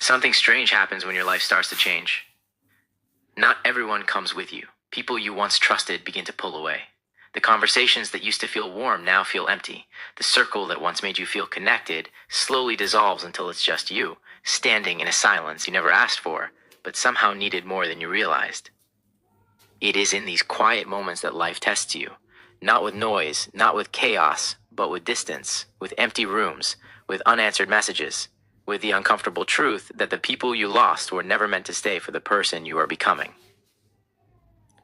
Something strange happens when your life starts to change. Not everyone comes with you. People you once trusted begin to pull away. The conversations that used to feel warm now feel empty. The circle that once made you feel connected slowly dissolves until it's just you, standing in a silence you never asked for, but somehow needed more than you realized. It is in these quiet moments that life tests you. Not with noise, not with chaos, but with distance, with empty rooms, with unanswered messages, with the uncomfortable truth that the people you lost were never meant to stay for the person you are becoming.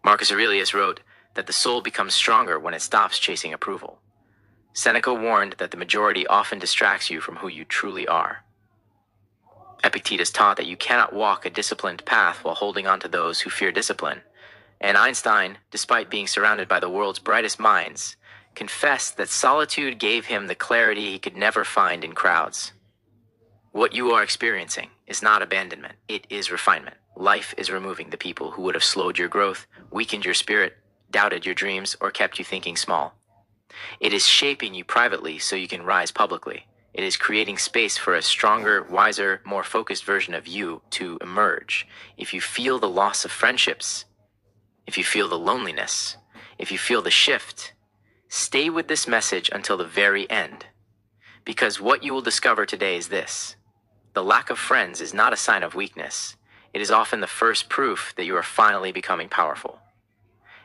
Marcus Aurelius wrote that the soul becomes stronger when it stops chasing approval. Seneca warned that the majority often distracts you from who you truly are. Epictetus taught that you cannot walk a disciplined path while holding on to those who fear discipline. And Einstein, despite being surrounded by the world's brightest minds, confessed that solitude gave him the clarity he could never find in crowds. What you are experiencing is not abandonment, it is refinement. Life is removing the people who would have slowed your growth, weakened your spirit, doubted your dreams, or kept you thinking small. It is shaping you privately so you can rise publicly. It is creating space for a stronger, wiser, more focused version of you to emerge. If you feel the loss of friendships, if you feel the loneliness, if you feel the shift, stay with this message until the very end. Because what you will discover today is this: the lack of friends is not a sign of weakness. It is often the first proof that you are finally becoming powerful.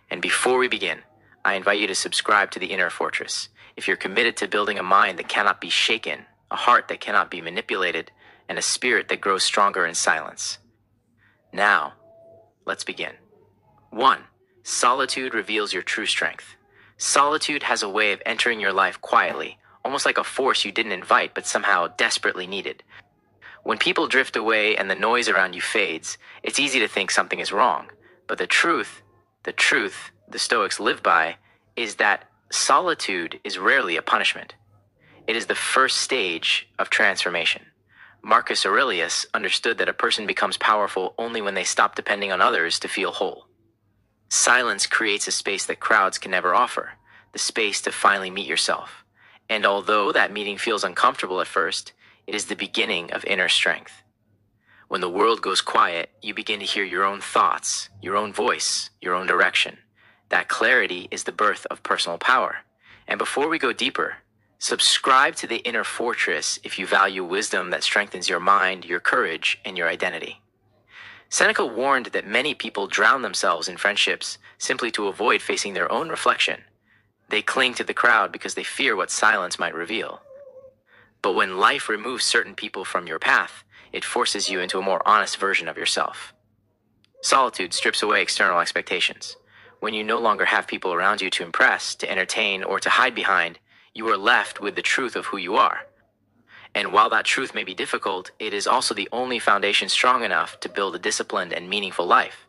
And before we begin, I invite you to subscribe to the Inner Fortress. If you're committed to building a mind that cannot be shaken, a heart that cannot be manipulated, and a spirit that grows stronger in silence. Now, let's begin. 1. Solitude reveals your true strength. Solitude has a way of entering your life quietly, almost like a force you didn't invite but somehow desperately needed. When people drift away and the noise around you fades, it's easy to think something is wrong. But the truth the Stoics live by is that solitude is rarely a punishment. It is the first stage of transformation. Marcus Aurelius understood that a person becomes powerful only when they stop depending on others to feel whole. Silence creates a space that crowds can never offer, the space to finally meet yourself. And although that meeting feels uncomfortable at first, it is the beginning of inner strength. When the world goes quiet, you begin to hear your own thoughts, your own voice, your own direction. That clarity is the birth of personal power. And before we go deeper, subscribe to the Inner Fortress if you value wisdom that strengthens your mind, your courage, and your identity. Seneca warned that many people drown themselves in friendships simply to avoid facing their own reflection. They cling to the crowd because they fear what silence might reveal. But when life removes certain people from your path, it forces you into a more honest version of yourself. Solitude strips away external expectations. When you no longer have people around you to impress, to entertain, or to hide behind, you are left with the truth of who you are. And while that truth may be difficult, it is also the only foundation strong enough to build a disciplined and meaningful life.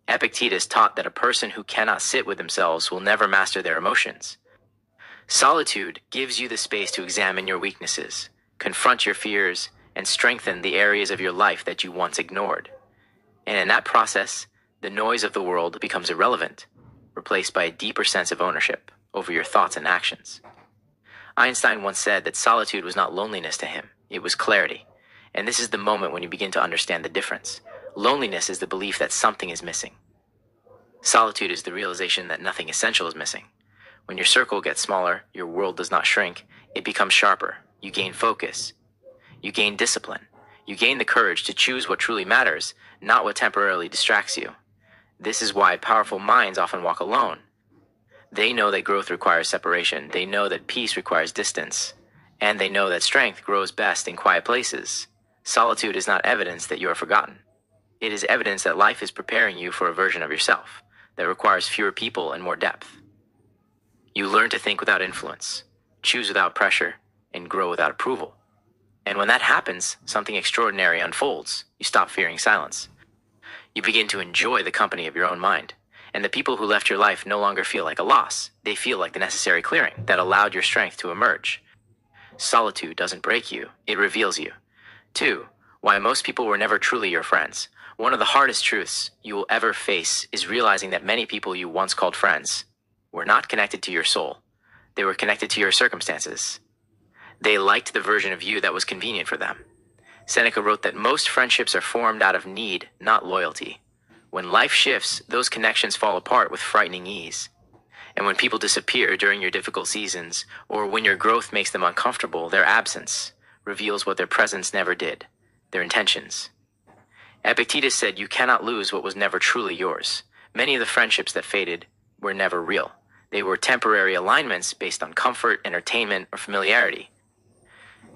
Epictetus taught that a person who cannot sit with themselves will never master their emotions. Solitude gives you the space to examine your weaknesses, confront your fears, and strengthen the areas of your life that you once ignored. And in that process, the noise of the world becomes irrelevant, replaced by a deeper sense of ownership over your thoughts and actions. Einstein once said that solitude was not loneliness to him, it was clarity. And this is the moment when you begin to understand the difference. Loneliness is the belief that something is missing. Solitude is the realization that nothing essential is missing. When your circle gets smaller, your world does not shrink, it becomes sharper. You gain focus. You gain discipline. You gain the courage to choose what truly matters, not what temporarily distracts you. This is why powerful minds often walk alone. They know that growth requires separation. They know that peace requires distance. And they know that strength grows best in quiet places. Solitude is not evidence that you are forgotten. It is evidence that life is preparing you for a version of yourself that requires fewer people and more depth. You learn to think without influence, choose without pressure, and grow without approval. And when that happens, something extraordinary unfolds. You stop fearing silence. You begin to enjoy the company of your own mind. And the people who left your life no longer feel like a loss. They feel like the necessary clearing that allowed your strength to emerge. Solitude doesn't break you, it reveals you. 2. Why most people were never truly your friends. One of the hardest truths you will ever face is realizing that many people you once called friends were not connected to your soul. They were connected to your circumstances. They liked the version of you that was convenient for them. Seneca wrote that most friendships are formed out of need, not loyalty. When life shifts, those connections fall apart with frightening ease. And when people disappear during your difficult seasons, or when your growth makes them uncomfortable, their absence reveals what their presence never did, their intentions. Epictetus said you cannot lose what was never truly yours. Many of the friendships that faded were never real. They were temporary alignments based on comfort, entertainment, or familiarity.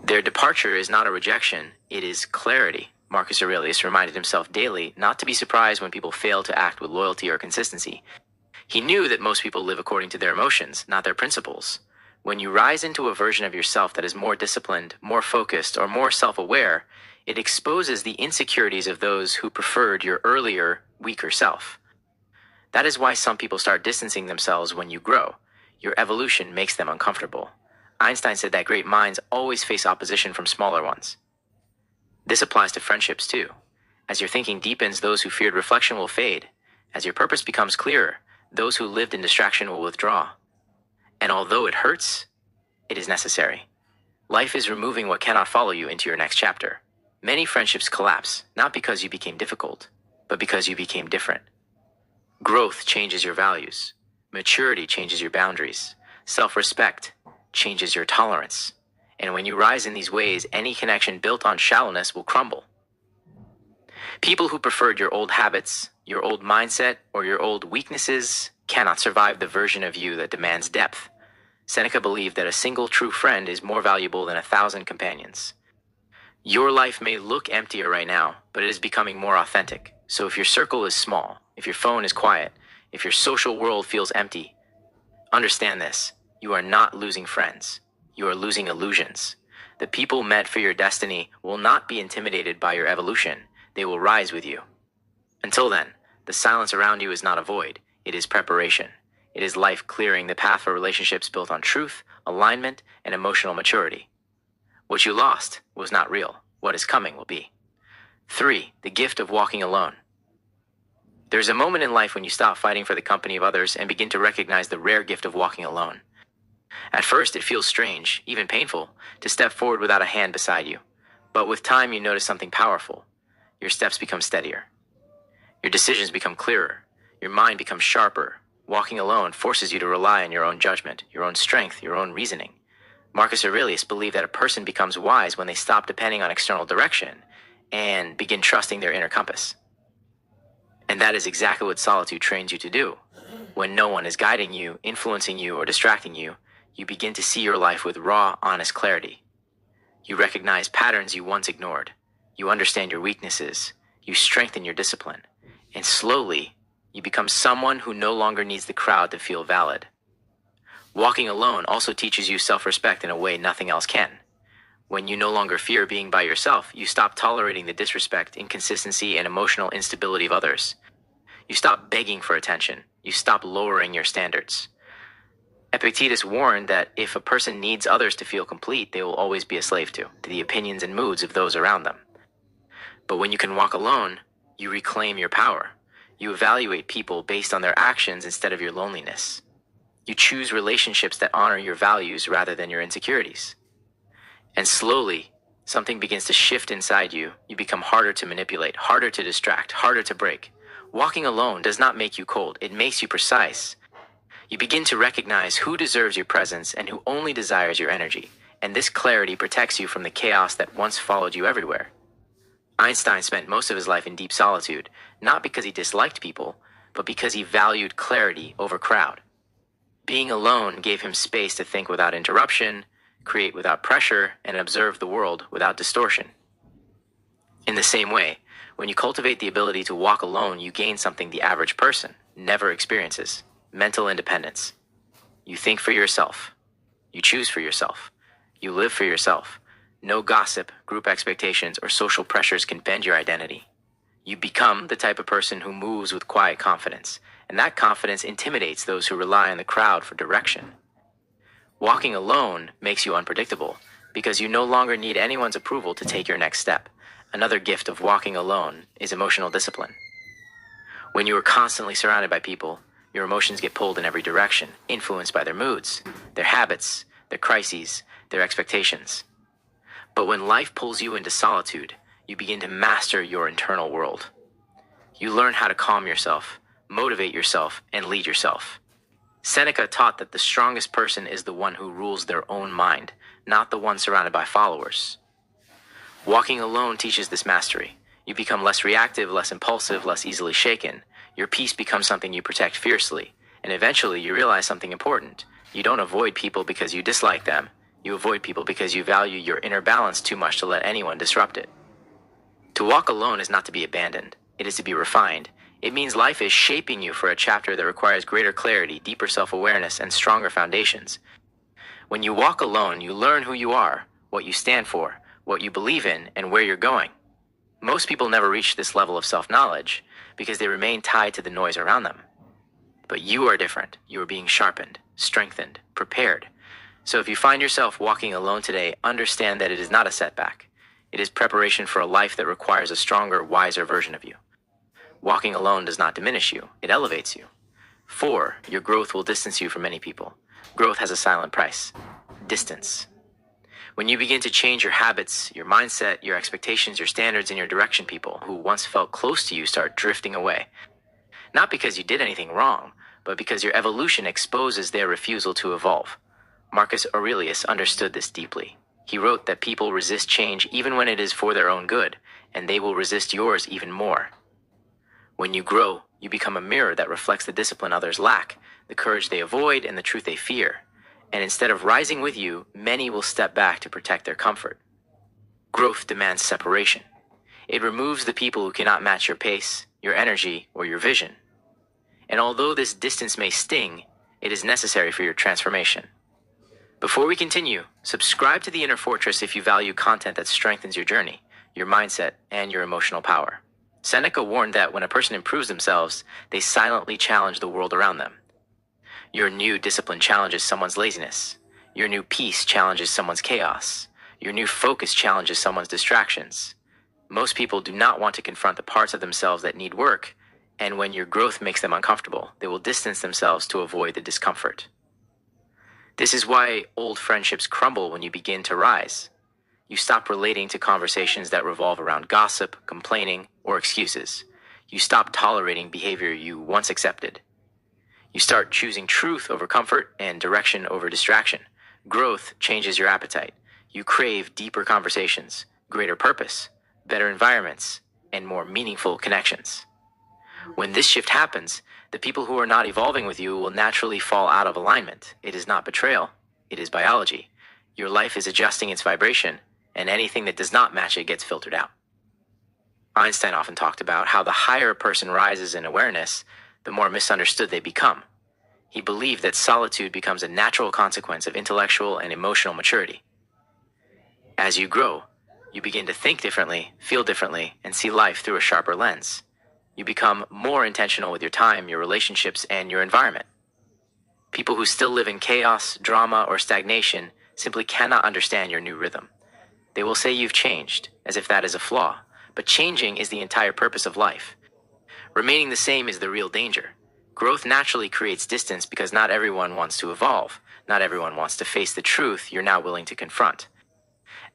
Their departure is not a rejection, it is clarity. Marcus Aurelius reminded himself daily not to be surprised when people fail to act with loyalty or consistency. He knew that most people live according to their emotions, not their principles. When you rise into a version of yourself that is more disciplined, more focused, or more self-aware, it exposes the insecurities of those who preferred your earlier, weaker self. That is why some people start distancing themselves when you grow. Your evolution makes them uncomfortable. Einstein said that great minds always face opposition from smaller ones. This applies to friendships too. As your thinking deepens, those who feared reflection will fade. As your purpose becomes clearer, those who lived in distraction will withdraw. And although it hurts, it is necessary. Life is removing what cannot follow you into your next chapter. Many friendships collapse, not because you became difficult, but because you became different. Growth changes your values. Maturity changes your boundaries. Self-respect changes your tolerance. And when you rise in these ways, any connection built on shallowness will crumble. People who preferred your old habits, your old mindset, or your old weaknesses cannot survive the version of you that demands depth. Seneca believed that a single true friend is more valuable than 1,000 companions. Your life may look emptier right now, but it is becoming more authentic. So if your circle is small, if your phone is quiet, if your social world feels empty, understand this: you are not losing friends. You are losing illusions. The people meant for your destiny will not be intimidated by your evolution. They will rise with you. Until then, the silence around you is not a void. It is preparation. It is life clearing the path for relationships built on truth, alignment, and emotional maturity. What you lost was not real. What is coming will be. 3. The gift of walking alone. There's a moment in life when you stop fighting for the company of others and begin to recognize the rare gift of walking alone. At first, it feels strange, even painful, to step forward without a hand beside you. But with time, you notice something powerful. Your steps become steadier. Your decisions become clearer. Your mind becomes sharper. Walking alone forces you to rely on your own judgment, your own strength, your own reasoning. Marcus Aurelius believed that a person becomes wise when they stop depending on external direction and begin trusting their inner compass. And that is exactly what solitude trains you to do. When no one is guiding you, influencing you, or distracting you, you begin to see your life with raw, honest clarity. You recognize patterns you once ignored. You understand your weaknesses. You strengthen your discipline. And slowly, you become someone who no longer needs the crowd to feel valid. Walking alone also teaches you self-respect in a way nothing else can. When you no longer fear being by yourself, you stop tolerating the disrespect, inconsistency, and emotional instability of others. You stop begging for attention. You stop lowering your standards. Epictetus warned that if a person needs others to feel complete, they will always be a slave to the opinions and moods of those around them. But when you can walk alone, you reclaim your power. You evaluate people based on their actions instead of your loneliness. You choose relationships that honor your values rather than your insecurities. And slowly, something begins to shift inside you. You become harder to manipulate, harder to distract, harder to break. Walking alone does not make you cold. It makes you precise. You begin to recognize who deserves your presence and who only desires your energy. And this clarity protects you from the chaos that once followed you everywhere. Einstein spent most of his life in deep solitude, not because he disliked people, but because he valued clarity over crowd. Being alone gave him space to think without interruption, create without pressure, and observe the world without distortion. In the same way, when you cultivate the ability to walk alone, you gain something the average person never experiences: mental independence. You think for yourself. You choose for yourself. You live for yourself. No gossip, group expectations, or social pressures can bend your identity. You become the type of person who moves with quiet confidence, and that confidence intimidates those who rely on the crowd for direction. Walking alone makes you unpredictable, because you no longer need anyone's approval to take your next step. Another gift of walking alone is emotional discipline. When you are constantly surrounded by people, your emotions get pulled in every direction, influenced by their moods, their habits, their crises, their expectations. But when life pulls you into solitude, you begin to master your internal world. You learn how to calm yourself, motivate yourself, and lead yourself. Seneca taught that the strongest person is the one who rules their own mind, not the one surrounded by followers. Walking alone teaches this mastery. You become less reactive, less impulsive, less easily shaken. Your peace becomes something you protect fiercely, and eventually you realize something important. You don't avoid people because you dislike them. You avoid people because you value your inner balance too much to let anyone disrupt it. To walk alone is not to be abandoned. It is to be refined. It means life is shaping you for a chapter that requires greater clarity, deeper self-awareness, and stronger foundations. When you walk alone, you learn who you are, what you stand for, what you believe in, and where you're going. Most people never reach this level of self-knowledge because they remain tied to the noise around them. But you are different. You are being sharpened, strengthened, prepared. So if you find yourself walking alone today, understand that it is not a setback. It is preparation for a life that requires a stronger, wiser version of you. Walking alone does not diminish you. It elevates you. 4, your growth will distance you from many people. Growth has a silent price. Distance. When you begin to change your habits, your mindset, your expectations, your standards, and your direction, people who once felt close to you start drifting away. Not because you did anything wrong, but because your evolution exposes their refusal to evolve. Marcus Aurelius understood this deeply. He wrote that people resist change even when it is for their own good, and they will resist yours even more. When you grow, you become a mirror that reflects the discipline others lack, the courage they avoid, and the truth they fear. And instead of rising with you, many will step back to protect their comfort. Growth demands separation. It removes the people who cannot match your pace, your energy, or your vision. And although this distance may sting, it is necessary for your transformation. Before we continue, subscribe to the Inner Fortress if you value content that strengthens your journey, your mindset, and your emotional power. Seneca warned that when a person improves themselves, they silently challenge the world around them. Your new discipline challenges someone's laziness. Your new peace challenges someone's chaos. Your new focus challenges someone's distractions. Most people do not want to confront the parts of themselves that need work, and when your growth makes them uncomfortable, they will distance themselves to avoid the discomfort. This is why old friendships crumble when you begin to rise. You stop relating to conversations that revolve around gossip, complaining, or excuses. You stop tolerating behavior you once accepted. You start choosing truth over comfort and direction over distraction. Growth changes your appetite. You crave deeper conversations, greater purpose, better environments, and more meaningful connections. When this shift happens, the people who are not evolving with you will naturally fall out of alignment. It is not betrayal. It is biology. Your life is adjusting its vibration, and anything that does not match it gets filtered out. Einstein often talked about how the higher a person rises in awareness, the more misunderstood they become. He believed that solitude becomes a natural consequence of intellectual and emotional maturity. As you grow, you begin to think differently, feel differently, and see life through a sharper lens. You become more intentional with your time, your relationships, and your environment. People who still live in chaos, drama, or stagnation simply cannot understand your new rhythm. They will say you've changed, as if that is a flaw, but changing is the entire purpose of life. Remaining the same is the real danger. Growth naturally creates distance because not everyone wants to evolve. Not everyone wants to face the truth you're now willing to confront.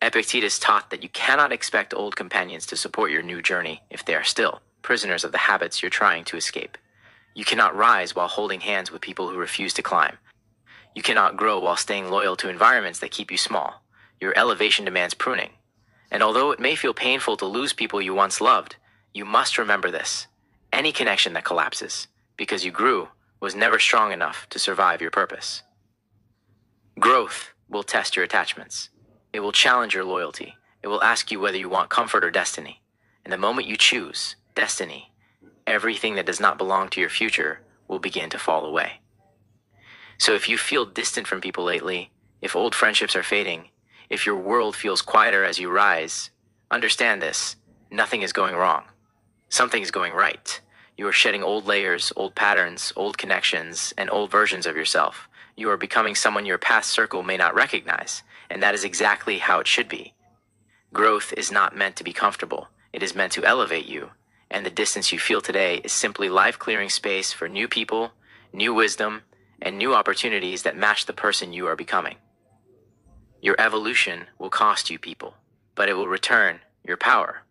Epictetus taught that you cannot expect old companions to support your new journey if they are still prisoners of the habits you're trying to escape. You cannot rise while holding hands with people who refuse to climb. You cannot grow while staying loyal to environments that keep you small. Your elevation demands pruning. And although it may feel painful to lose people you once loved, you must remember this. Any connection that collapses, because you grew, was never strong enough to survive your purpose. Growth will test your attachments. It will challenge your loyalty. It will ask you whether you want comfort or destiny. And the moment you choose destiny, everything that does not belong to your future will begin to fall away. So if you feel distant from people lately, if old friendships are fading, if your world feels quieter as you rise, understand this: nothing is going wrong. Something is going right. You are shedding old layers, old patterns, old connections, and old versions of yourself. You are becoming someone your past circle may not recognize, and that is exactly how it should be. Growth is not meant to be comfortable. It is meant to elevate you, and the distance you feel today is simply life-clearing space for new people, new wisdom, and new opportunities that match the person you are becoming. Your evolution will cost you, people, but it will return your power.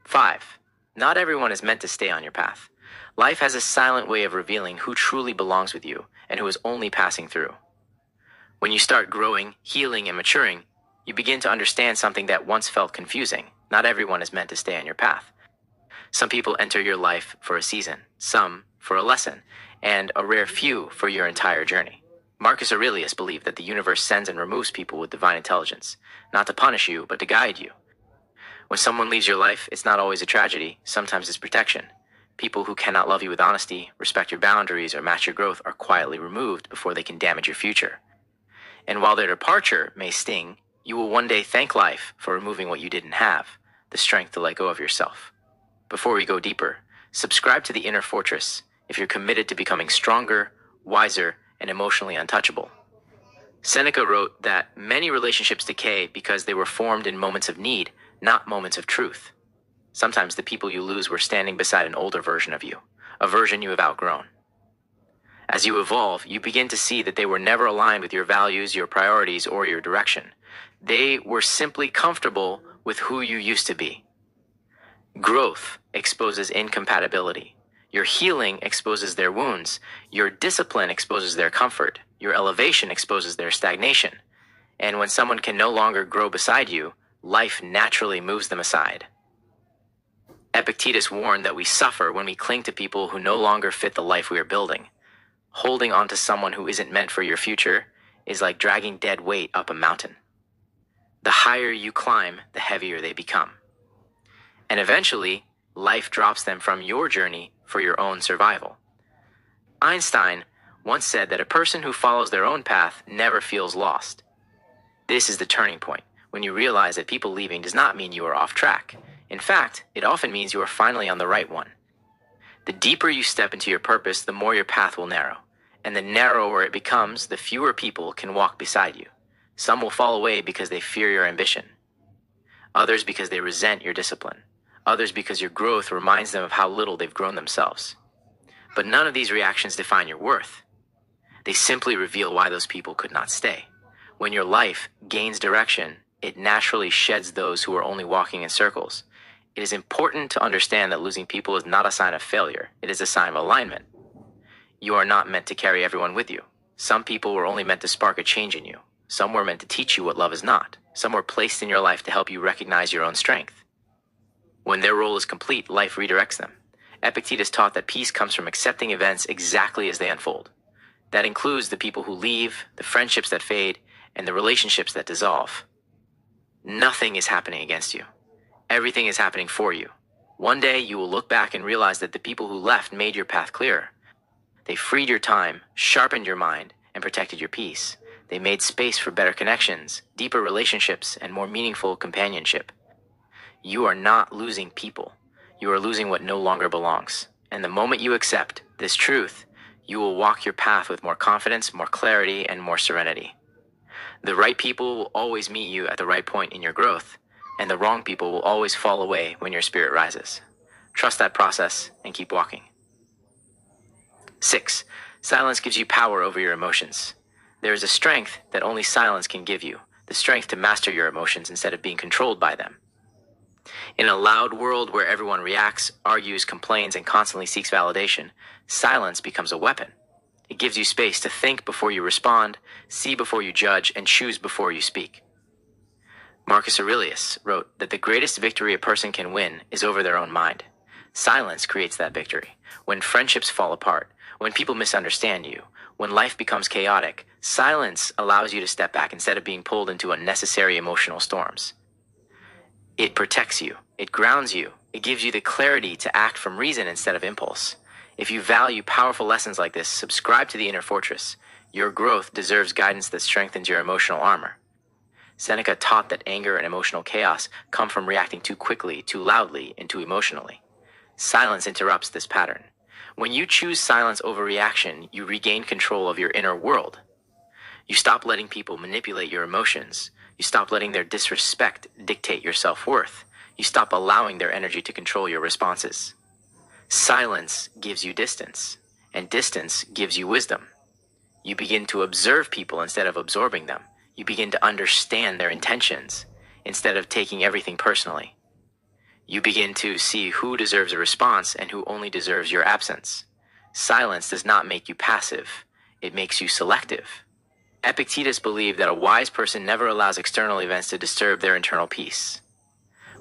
5. Not everyone is meant to stay on your path. Life has a silent way of revealing who truly belongs with you and who is only passing through. When you start growing, healing, and maturing, you begin to understand something that once felt confusing. Not everyone is meant to stay on your path. Some people enter your life for a season, some for a lesson, and a rare few for your entire journey. Marcus Aurelius believed that the universe sends and removes people with divine intelligence, not to punish you, but to guide you. When someone leaves your life, it's not always a tragedy, sometimes it's protection. People who cannot love you with honesty, respect your boundaries, or match your growth are quietly removed before they can damage your future. And while their departure may sting, you will one day thank life for removing what you didn't have, the strength to let go of yourself. Before we go deeper, subscribe to the Inner Fortress if you're committed to becoming stronger, wiser, and emotionally untouchable. Seneca wrote that many relationships decay because they were formed in moments of need, not moments of truth. Sometimes the people you lose were standing beside an older version of you, a version you have outgrown. As you evolve, you begin to see that they were never aligned with your values, your priorities, or your direction. They were simply comfortable with who you used to be. Growth exposes incompatibility. Your healing exposes their wounds. Your discipline exposes their comfort. Your elevation exposes their stagnation. And when someone can no longer grow beside you, life naturally moves them aside. Epictetus warned that we suffer when we cling to people who no longer fit the life we are building. Holding on to someone who isn't meant for your future is like dragging dead weight up a mountain. The higher you climb, the heavier they become. And eventually, life drops them from your journey for your own survival. Einstein once said that a person who follows their own path never feels lost. This is the turning point, when you realize that people leaving does not mean you are off track. In fact, it often means you are finally on the right one. The deeper you step into your purpose, the more your path will narrow. And the narrower it becomes, the fewer people can walk beside you. Some will fall away because they fear your ambition. Others because they resent your discipline. Others because your growth reminds them of how little they've grown themselves. But none of these reactions define your worth. They simply reveal why those people could not stay. When your life gains direction, it naturally sheds those who are only walking in circles. It is important to understand that losing people is not a sign of failure. It is a sign of alignment. You are not meant to carry everyone with you. Some people were only meant to spark a change in you. Some were meant to teach you what love is not. Some were placed in your life to help you recognize your own strength. When their role is complete, life redirects them. Epictetus taught that peace comes from accepting events exactly as they unfold. That includes the people who leave, the friendships that fade, and the relationships that dissolve. Nothing is happening against you. Everything is happening for you. One day you will look back and realize that the people who left made your path clearer. They freed your time, sharpened your mind, and protected your peace. They made space for better connections, deeper relationships, and more meaningful companionship. You are not losing people. You are losing what no longer belongs. And the moment you accept this truth, you will walk your path with more confidence, more clarity, and more serenity. The right people will always meet you at the right point in your growth, and the wrong people will always fall away when your spirit rises. Trust that process and keep walking. 6. Silence gives you power over your emotions. There is a strength that only silence can give you, the strength to master your emotions instead of being controlled by them. In a loud world where everyone reacts, argues, complains, and constantly seeks validation, silence becomes a weapon. It gives you space to think before you respond, see before you judge, and choose before you speak. Marcus Aurelius wrote that the greatest victory a person can win is over their own mind. Silence creates that victory. When friendships fall apart, when people misunderstand you, when life becomes chaotic, silence allows you to step back instead of being pulled into unnecessary emotional storms. It protects you. It grounds you. It gives you the clarity to act from reason instead of impulse. If you value powerful lessons like this, subscribe to the Inner Fortress. Your growth deserves guidance that strengthens your emotional armor. Seneca taught that anger and emotional chaos come from reacting too quickly, too loudly, and too emotionally. Silence interrupts this pattern. When you choose silence over reaction, you regain control of your inner world. You stop letting people manipulate your emotions. You stop letting their disrespect dictate your self-worth. You stop allowing their energy to control your responses. Silence gives you distance, and distance gives you wisdom. You begin to observe people instead of absorbing them. You begin to understand their intentions instead of taking everything personally. You begin to see who deserves a response and who only deserves your absence. Silence does not make you passive, it makes you selective. Epictetus believed that a wise person never allows external events to disturb their internal peace.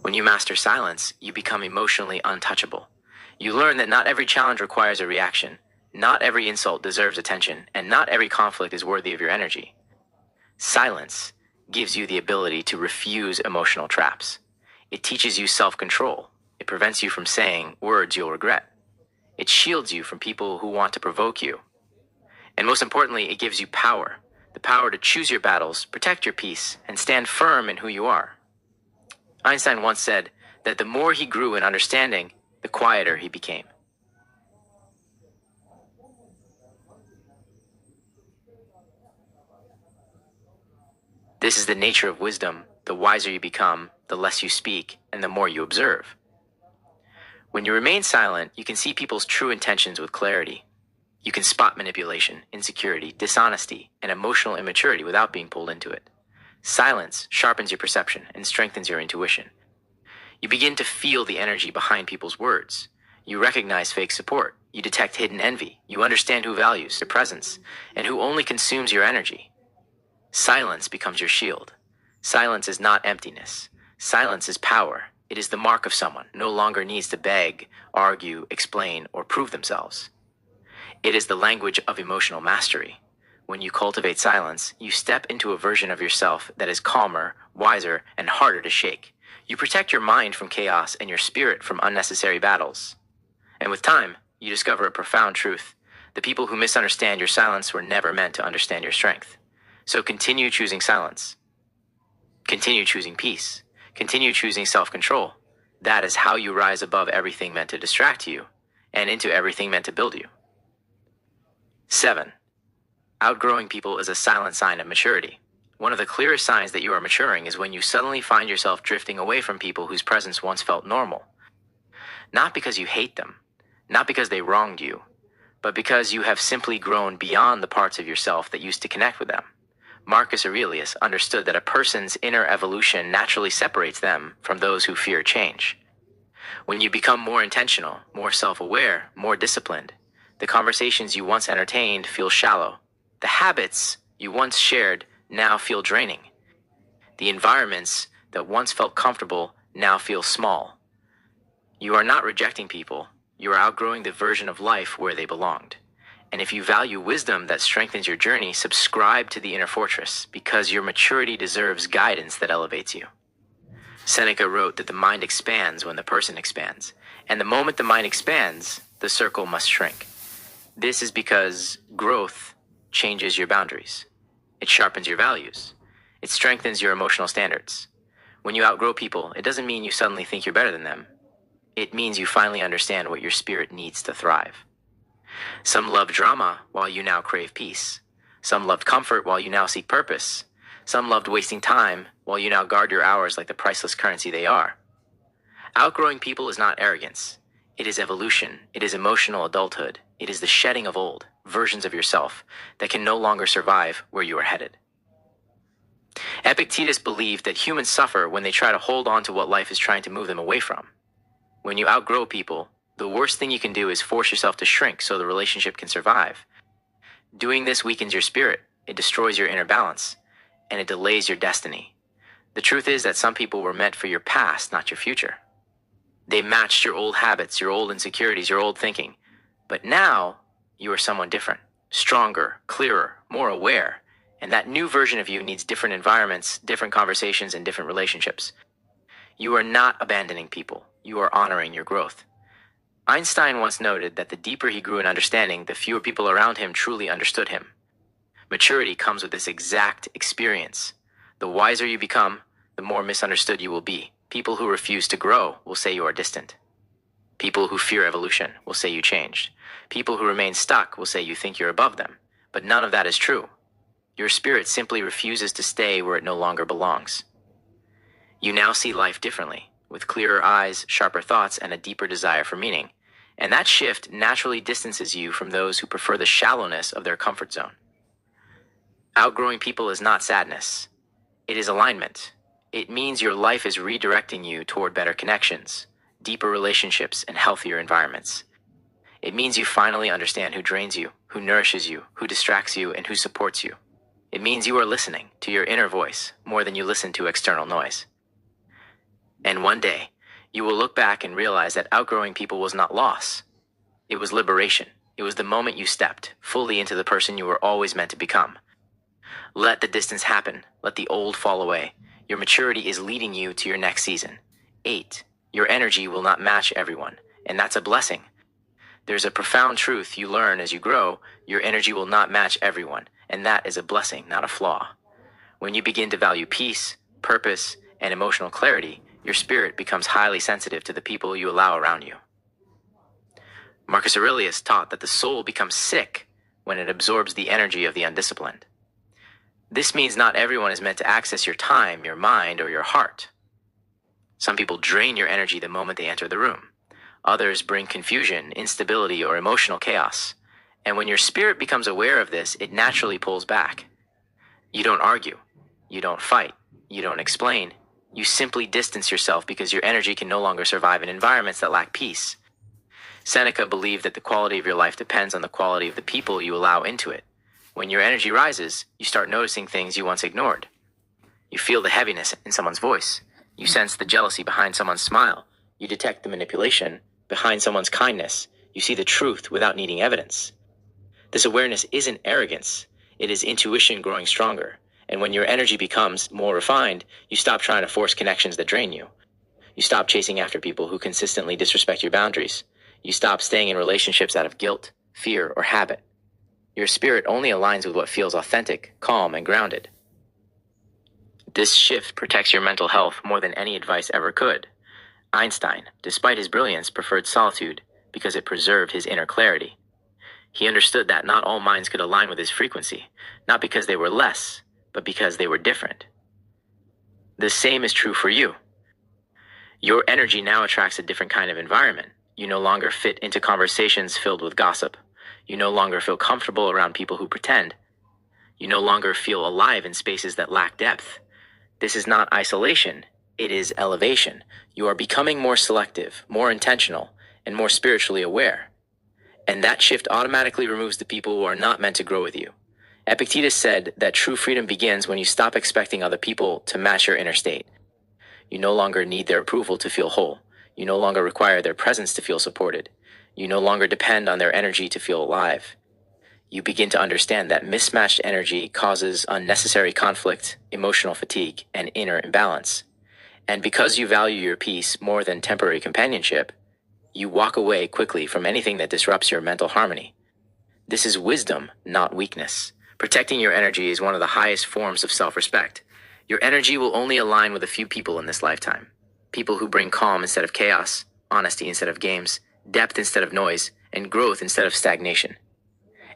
When you master silence, you become emotionally untouchable. You learn that not every challenge requires a reaction, not every insult deserves attention, and not every conflict is worthy of your energy. Silence gives you the ability to refuse emotional traps. It teaches you self-control. It prevents you from saying words you'll regret. It shields you from people who want to provoke you. And most importantly, it gives you power. The power to choose your battles, protect your peace, and stand firm in who you are. Einstein once said that the more he grew in understanding, the quieter he became. This is the nature of wisdom. The wiser you become, the less you speak, and the more you observe. When you remain silent, you can see people's true intentions with clarity. You can spot manipulation, insecurity, dishonesty, and emotional immaturity without being pulled into it. Silence sharpens your perception and strengthens your intuition. You begin to feel the energy behind people's words. You recognize fake support. You detect hidden envy. You understand who values your presence and who only consumes your energy. Silence becomes your shield. Silence is not emptiness. Silence is power. It is the mark of someone who no longer needs to beg, argue, explain, or prove themselves. It is the language of emotional mastery. When you cultivate silence, you step into a version of yourself that is calmer, wiser, and harder to shake. You protect your mind from chaos and your spirit from unnecessary battles. And with time, you discover a profound truth. The people who misunderstand your silence were never meant to understand your strength. So continue choosing silence. Continue choosing peace. Continue choosing self-control. That is how you rise above everything meant to distract you and into everything meant to build you. 7. Outgrowing people is a silent sign of maturity. One of the clearest signs that you are maturing is when you suddenly find yourself drifting away from people whose presence once felt normal. Not because you hate them, not because they wronged you, but because you have simply grown beyond the parts of yourself that used to connect with them. Marcus Aurelius understood that a person's inner evolution naturally separates them from those who fear change. When you become more intentional, more self-aware, more disciplined, the conversations you once entertained feel shallow. The habits you once shared now feel draining. The environments that once felt comfortable now feel small. You are not rejecting people. You are outgrowing the version of life where they belonged. And if you value wisdom that strengthens your journey, subscribe to the inner fortress, because your maturity deserves guidance that elevates you. Seneca wrote that the mind expands when the person expands, and the moment the mind expands, the circle must shrink. This is because growth changes your boundaries. It sharpens your values. It strengthens your emotional standards. When you outgrow people, it doesn't mean you suddenly think you're better than them. It means you finally understand what your spirit needs to thrive. Some loved drama while you now crave peace. Some loved comfort while you now seek purpose. Some loved wasting time while you now guard your hours like the priceless currency they are. Outgrowing people is not arrogance. It is evolution. It is emotional adulthood. It is the shedding of old versions of yourself that can no longer survive where you are headed. Epictetus believed that humans suffer when they try to hold on to what life is trying to move them away from. When you outgrow people, the worst thing you can do is force yourself to shrink so the relationship can survive. Doing this weakens your spirit, it destroys your inner balance, and it delays your destiny. The truth is that some people were meant for your past, not your future. They matched your old habits, your old insecurities, your old thinking. But now, you are someone different, stronger, clearer, more aware, and that new version of you needs different environments, different conversations, and different relationships. You are not abandoning people, you are honoring your growth. Einstein once noted that the deeper he grew in understanding, the fewer people around him truly understood him. Maturity comes with this exact experience. The wiser you become, the more misunderstood you will be. People who refuse to grow will say you are distant. People who fear evolution will say you changed. People who remain stuck will say you think you're above them. But none of that is true. Your spirit simply refuses to stay where it no longer belongs. You now see life differently, with clearer eyes, sharper thoughts, and a deeper desire for meaning. And that shift naturally distances you from those who prefer the shallowness of their comfort zone. Outgrowing people is not sadness. It is alignment. It means your life is redirecting you toward better connections, deeper relationships, and healthier environments. It means you finally understand who drains you, who nourishes you, who distracts you, and who supports you. It means you are listening to your inner voice more than you listen to external noise. And one day, you will look back and realize that outgrowing people was not loss. It was liberation. It was the moment you stepped fully into the person you were always meant to become. Let the distance happen. Let the old fall away. Your maturity is leading you to your next season. 8. Your energy will not match everyone, and that's a blessing. There's a profound truth you learn as you grow. Your energy will not match everyone, and that is a blessing, not a flaw. When you begin to value peace, purpose, and emotional clarity, your spirit becomes highly sensitive to the people you allow around you. Marcus Aurelius taught that the soul becomes sick when it absorbs the energy of the undisciplined. This means not everyone is meant to access your time, your mind, or your heart. Some people drain your energy the moment they enter the room. Others bring confusion, instability, or emotional chaos. And when your spirit becomes aware of this, it naturally pulls back. You don't argue. You don't fight. You don't explain. You simply distance yourself because your energy can no longer survive in environments that lack peace. Seneca believed that the quality of your life depends on the quality of the people you allow into it. When your energy rises, you start noticing things you once ignored. You feel the heaviness in someone's voice. You sense the jealousy behind someone's smile. You detect the manipulation behind someone's kindness. You see the truth without needing evidence. This awareness isn't arrogance. It is intuition growing stronger. And when your energy becomes more refined, you stop trying to force connections that drain you. You stop chasing after people who consistently disrespect your boundaries. You stop staying in relationships out of guilt, fear, or habit. Your spirit only aligns with what feels authentic, calm, and grounded. This shift protects your mental health more than any advice ever could. Einstein, despite his brilliance, preferred solitude because it preserved his inner clarity. He understood that not all minds could align with his frequency, not because they were less, but because they were different. The same is true for you. Your energy now attracts a different kind of environment. You no longer fit into conversations filled with gossip. You no longer feel comfortable around people who pretend. You no longer feel alive in spaces that lack depth. This is not isolation, it is elevation. You are becoming more selective, more intentional, and more spiritually aware. And that shift automatically removes the people who are not meant to grow with you. Epictetus said that true freedom begins when you stop expecting other people to match your inner state. You no longer need their approval to feel whole. You no longer require their presence to feel supported. You no longer depend on their energy to feel alive. You begin to understand that mismatched energy causes unnecessary conflict, emotional fatigue, and inner imbalance. And because you value your peace more than temporary companionship, you walk away quickly from anything that disrupts your mental harmony. This is wisdom, not weakness. Protecting your energy is one of the highest forms of self-respect. Your energy will only align with a few people in this lifetime. People who bring calm instead of chaos, honesty instead of games, depth instead of noise, and growth instead of stagnation.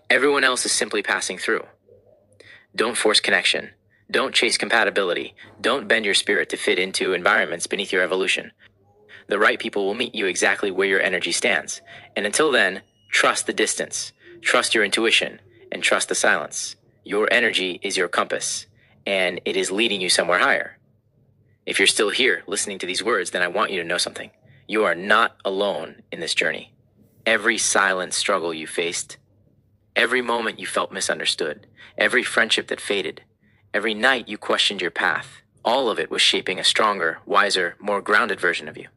Everyone else is simply passing through. Don't force connection. Don't chase compatibility. Don't bend your spirit to fit into environments beneath your evolution. The right people will meet you exactly where your energy stands. And until then, trust the distance, trust your intuition, and trust the silence. Your energy is your compass, and it is leading you somewhere higher. If you're still here listening to these words, then I want you to know something. You are not alone in this journey. Every silent struggle you faced, every moment you felt misunderstood, every friendship that faded, every night you questioned your path, all of it was shaping a stronger, wiser, more grounded version of you.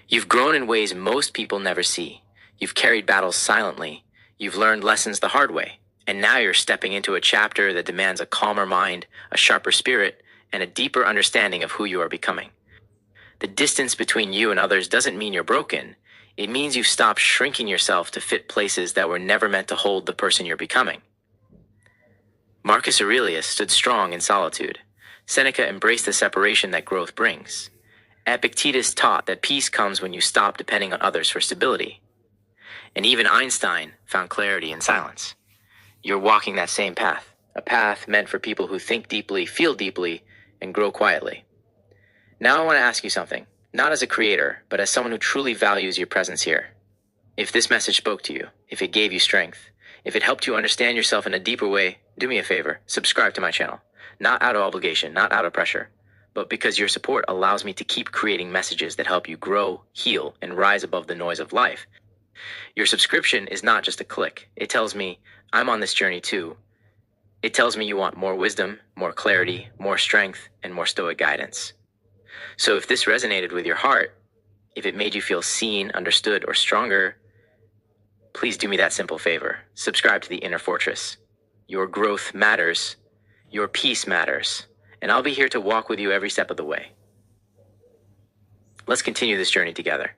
You've grown in ways most people never see. You've carried battles silently. You've learned lessons the hard way. And now you're stepping into a chapter that demands a calmer mind, a sharper spirit, and a deeper understanding of who you are becoming. The distance between you and others doesn't mean you're broken. It means you've stopped shrinking yourself to fit places that were never meant to hold the person you're becoming. Marcus Aurelius stood strong in solitude. Seneca embraced the separation that growth brings. Epictetus taught that peace comes when you stop depending on others for stability. And even Einstein found clarity in silence. You're walking that same path, a path meant for people who think deeply, feel deeply, and grow quietly. Now I want to ask you something, not as a creator, but as someone who truly values your presence here. If this message spoke to you, if it gave you strength, if it helped you understand yourself in a deeper way, do me a favor, subscribe to my channel. Not out of obligation, not out of pressure, but because your support allows me to keep creating messages that help you grow, heal, and rise above the noise of life. Your subscription is not just a click. It tells me, I'm on this journey too. It tells me you want more wisdom, more clarity, more strength, and more Stoic guidance. So if this resonated with your heart, if it made you feel seen, understood, or stronger, please do me that simple favor. Subscribe to the Inner Fortress. Your growth matters. Your peace matters. And I'll be here to walk with you every step of the way. Let's continue this journey together.